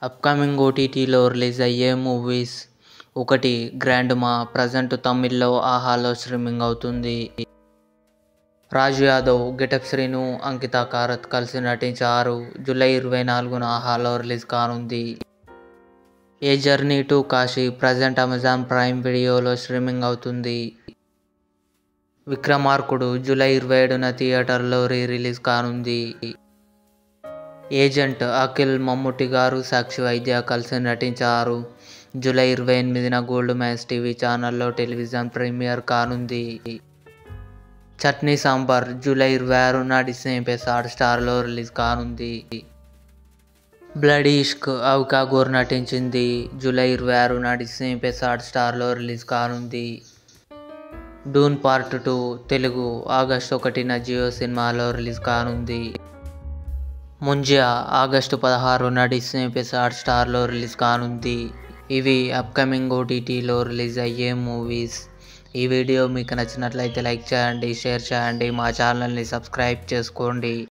Upcoming ఓటీటీలో release అయ్యే movies. 1. Grand మా ప్రజెంట్ తమిళ్లో ఆహాలో స్ట్రీమింగ్ అవుతుంది. రాజు యాదవ్, గెటప్ శ్రీను, అంకిత కారత్ కలిసి నటించారు. జూలై 24న ఆహాలో రిలీజ్ కానుంది. ఏ journey to Kashi present Amazon prime వీడియోలో స్ట్రీమింగ్ అవుతుంది. విక్రమార్కుడు జూలై 27న థియేటర్లో రిలీజ్ కానుంది. ఏజెంట్ అఖిల్ మమ్ముట్టి గారు, సాక్షి వైద్య కలిసి నటించారు. జూలై 28న గోల్డ్ మ్యాచ్ టీవీ ఛానల్లో టెలివిజన్ ప్రీమియర్ కానుంది. చట్నీ సాంబార్ జూలై 26న డిస్నీ+ హాట్‌స్టార్లో రిలీజ్ కానుంది. బ్లడీ ఇష్క్ అవికా ఘోర్ నటించింది. జూలై 26న డిస్నీ+ హాట్‌స్టార్లో రిలీజ్ కానుంది. డూన్ పార్ట్ 2 తెలుగు ఆగస్టు 1న జియో సినిమాలో రిలీజ్ కానుంది. ముంజియా ఆగస్టు 16న డిస్నీ+ హాట్‌స్టార్లో రిలీజ్ కానుంది. ఇవి అప్కమింగ్ ఓటీటీలో రిలీజ్ అయ్యే మూవీస్. ఈ వీడియో మీకు నచ్చినట్లయితే లైక్ చేయండి, షేర్ చేయండి, మా ఛానల్ని సబ్స్క్రైబ్ చేసుకోండి.